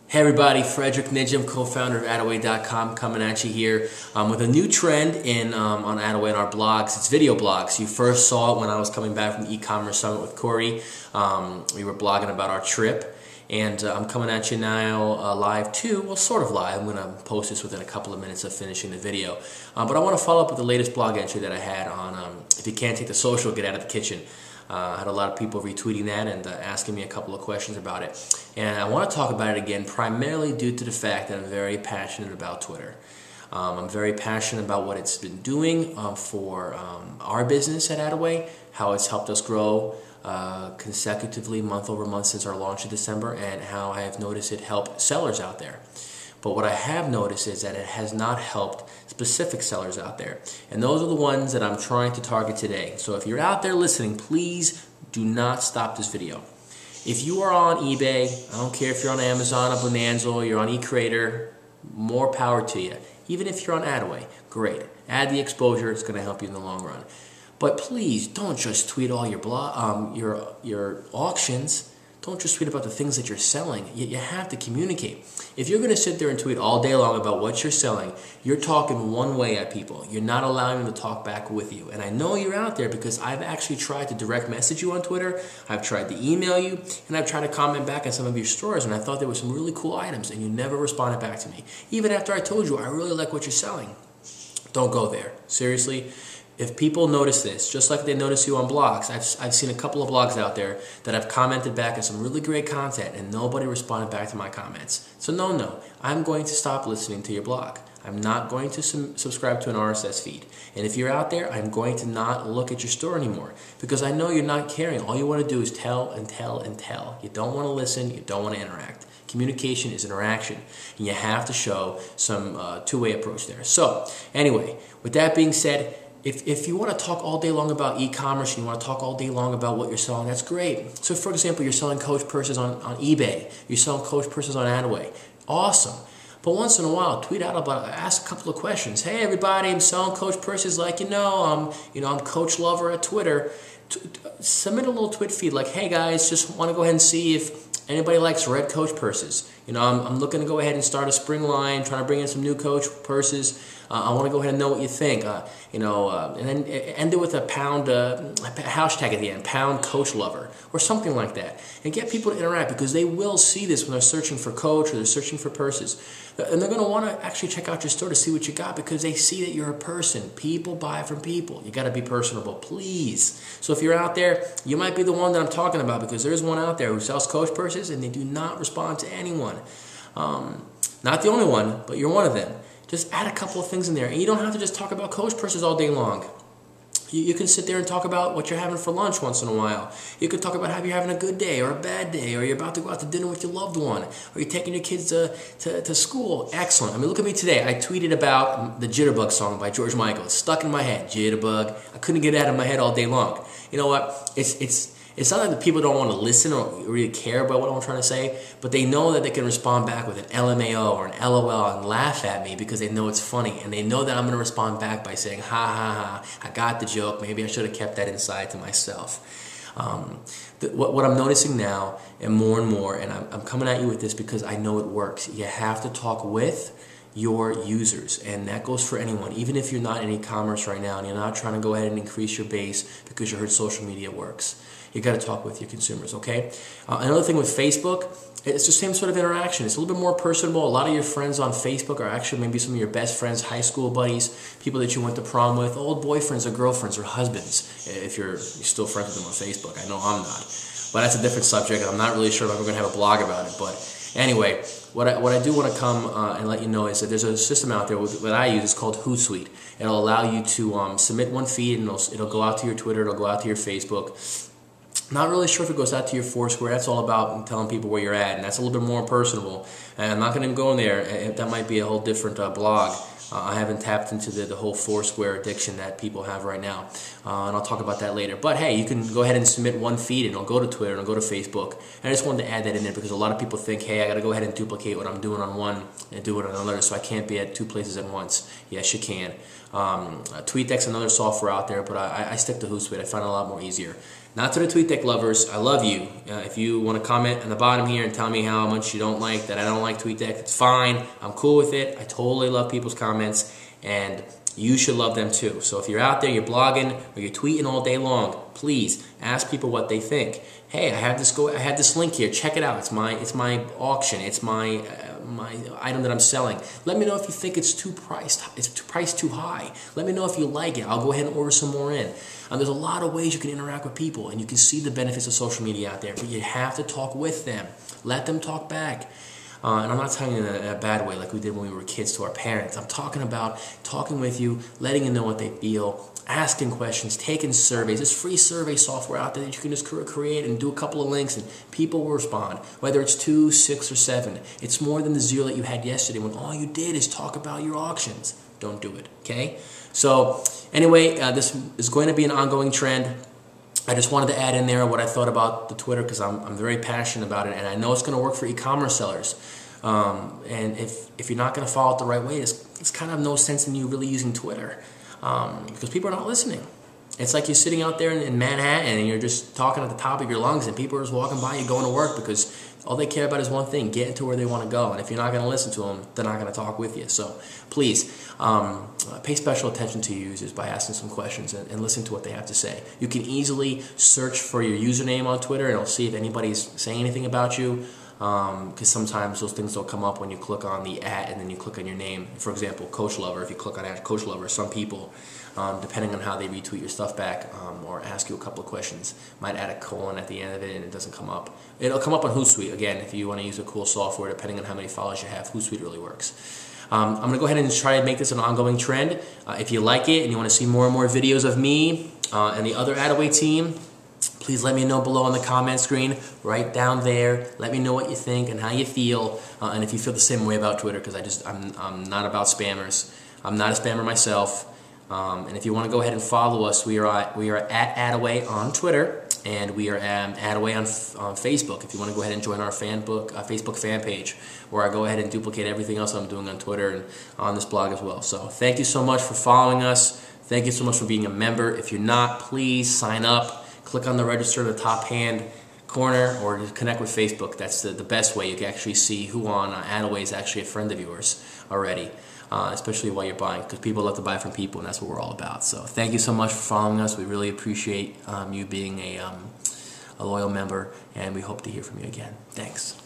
Hey everybody, Frederick Nijam, co-founder of Attaway.com, coming at you here with a new trend on Attaway and our blogs. It's video blogs. You first saw it when I was coming back from the e-commerce summit with Corey. We were blogging about our trip, and I'm coming at you now live too. Well, sort of live. I'm going to post this within a couple of minutes of finishing the video. But I want to follow up with the latest blog entry that I had on if you can't take the social, get out of the kitchen. I had a lot of people retweeting that and asking me a couple of questions about it. And I want to talk about it again primarily due to the fact that I'm very passionate about Twitter. I'm very passionate about what it's been doing for our business at Attaway, how it's helped us grow consecutively month over month since our launch in December, and how I have noticed it help sellers out there. But what I have noticed is that it has not helped specific sellers out there. And those are the ones that I'm trying to target today. So if you're out there listening, please do not stop this video. If you are on eBay, I don't care if you're on Amazon, or Bonanza, or you're on eCreator, more power to you. Even if you're on Attaway, great. Add the exposure, it's going to help you in the long run. But please don't just tweet all your auctions. Don't just tweet about the things that you're selling. You have to communicate. If you're going to sit there and tweet all day long about what you're selling, you're talking one way at people. You're not allowing them to talk back with you. And I know you're out there because I've actually tried to direct message you on Twitter. I've tried to email you, and I've tried to comment back on some of your stores, and I thought there were some really cool items, and you never responded back to me. Even after I told you I really like what you're selling. Don't go there. Seriously. If people notice this, just like they notice you on blogs, I've seen a couple of blogs out there that have commented back on some really great content and nobody responded back to my comments. So no, I'm going to stop listening to your blog. I'm not going to subscribe to an RSS feed. And if you're out there, I'm going to not look at your store anymore because I know you're not caring. All you want to do is tell and tell and tell. You don't want to listen. You don't want to interact. Communication is interaction, and you have to show some two-way approach there. So anyway, with that being said, if you want to talk all day long about e-commerce and you want to talk all day long about what you're selling, that's great. So for example, you're selling Coach purses on eBay. You're selling Coach purses on Attaway. Awesome. But once in a while, tweet out about, ask a couple of questions. Hey everybody, I'm selling Coach purses like I'm Coach Lover at Twitter. Submit a little tweet feed like, hey guys, just want to go ahead and see if anybody likes red Coach purses. I'm looking to go ahead and start a spring line, trying to bring in some new Coach purses. I want to go ahead and know what you think. And then end it with a pound hashtag at the end, pound Coach Lover, or something like that. And get people to interact because they will see this when they're searching for Coach or they're searching for purses. And they're going to want to actually check out your store to see what you got because they see that you're a person. People buy from people. You got to be personable, please. So if you're out there, you might be the one that I'm talking about because there's one out there who sells Coach purses and they do not respond to anyone. Not the only one, but you're one of them. Just add a couple of things in there. And you don't have to just talk about Coach purses all day long. You can sit there and talk about what you're having for lunch once in a while. You could talk about how you're having a good day or a bad day, or you're about to go out to dinner with your loved one, or you're taking your kids to school. Excellent. I mean, look at me today. I tweeted about the Jitterbug song by George Michael. It's stuck in my head. Jitterbug. I couldn't get it out of my head all day long. You know what? It's not that the people don't want to listen or really care about what I'm trying to say, but they know that they can respond back with an LMAO or an LOL and laugh at me because they know it's funny, and they know that I'm going to respond back by saying, ha ha ha, I got the joke, maybe I should have kept that inside to myself. What I'm noticing now, and more, and I'm coming at you with this because I know it works, you have to talk with your users, and that goes for anyone, even if you're not in e-commerce right now and you're not trying to go ahead and increase your base because you heard social media works. You got to talk with your consumers, okay? Another thing with Facebook, it's the same sort of interaction. It's a little bit more personable. A lot of your friends on Facebook are actually maybe some of your best friends, high school buddies, people that you went to prom with, old boyfriends or girlfriends or husbands, if you're still friends with them on Facebook. I know I'm not. But that's a different subject, and I'm not really sure if I'm going to have a blog about it. But anyway, what I do want to come and let you know is that there's a system out there that I use. It's called Hootsuite. It'll allow you to submit one feed, and it'll go out to your Twitter, it'll go out to your Facebook. Not really sure if it goes out to your Foursquare. That's all about telling people where you're at, and that's a little bit more personable. And I'm not going to go in there. That might be a whole different blog. I haven't tapped into the whole Foursquare addiction that people have right now, and I'll talk about that later. But hey, you can go ahead and submit one feed, and it'll go to Twitter, and it'll go to Facebook. And I just wanted to add that in there because a lot of people think, hey, I got to go ahead and duplicate what I'm doing on one and do it on another, so I can't be at two places at once. Yes, you can. TweetDeck's another software out there, but I stick to Hootsuite. I find it a lot more easier. Not to the TweetDeck lovers, I love you. If you want to comment on the bottom here and tell me how much you don't like that I don't like TweetDeck, it's fine. I'm cool with it. I totally love people's comments, and you should love them too. So if you're out there, you're blogging, or you're tweeting all day long, please ask people what they think. Hey, I had this link here. Check it out. It's my auction. It's my item that I'm selling. Let me know if you think it's priced too high. Let me know if you like it. I'll go ahead and order some more in. There's a lot of ways you can interact with people, and you can see the benefits of social media out there, but you have to talk with them. Let them talk back. And I'm not talking in a bad way like we did when we were kids to our parents. I'm talking about talking with you, letting you know what they feel, asking questions, taking surveys. There's free survey software out there that you can just create and do a couple of links, and people will respond. Whether it's 2, 6, or 7, it's more than the 0 that you had yesterday when all you did is talk about your auctions. Don't do it, okay? So anyway, this is going to be an ongoing trend. I just wanted to add in there what I thought about the Twitter, because I'm very passionate about it, and I know it's going to work for e-commerce sellers. And if you're not going to follow it the right way, it's kind of no sense in you really using Twitter, because people are not listening. It's like you're sitting out there in Manhattan and you're just talking at the top of your lungs, and people are just walking by you going to work because all they care about is one thing: getting to where they want to go. And if you're not going to listen to them, they're not going to talk with you. So please pay special attention to your users by asking some questions and listening to what they have to say. You can easily search for your username on Twitter, and it'll see if anybody's saying anything about you. Because sometimes those things will come up when you click on the @ and then you click on your name. For example, Coach Lover, if you click on Coach Lover, some people, depending on how they retweet your stuff back or ask you a couple of questions, might add a colon at the end of it and it doesn't come up. It'll come up on Hootsuite. Again, if you want to use a cool software, depending on how many followers you have, Hootsuite really works. I'm going to go ahead and try to make this an ongoing trend. If you like it and you want to see more and more videos of me and the other Attaway team, please let me know below on the comment screen, right down there. Let me know what you think and how you feel, and if you feel the same way about Twitter, because I'm not about spammers. I'm not a spammer myself. And if you want to go ahead and follow us, we are at Attaway on Twitter, and we are at Attaway on Facebook. If you want to go ahead and join our Facebook fan page, where I go ahead and duplicate everything else I'm doing on Twitter and on this blog as well. So thank you so much for following us. Thank you so much for being a member. If you're not, please sign up. Click on the register in the top hand corner, or just connect with Facebook. That's the best way. You can actually see who on Attaway is actually a friend of yours already, especially while you're buying, because people love to buy from people, and that's what we're all about. So thank you so much for following us. We really appreciate you being a loyal member, and we hope to hear from you again. Thanks.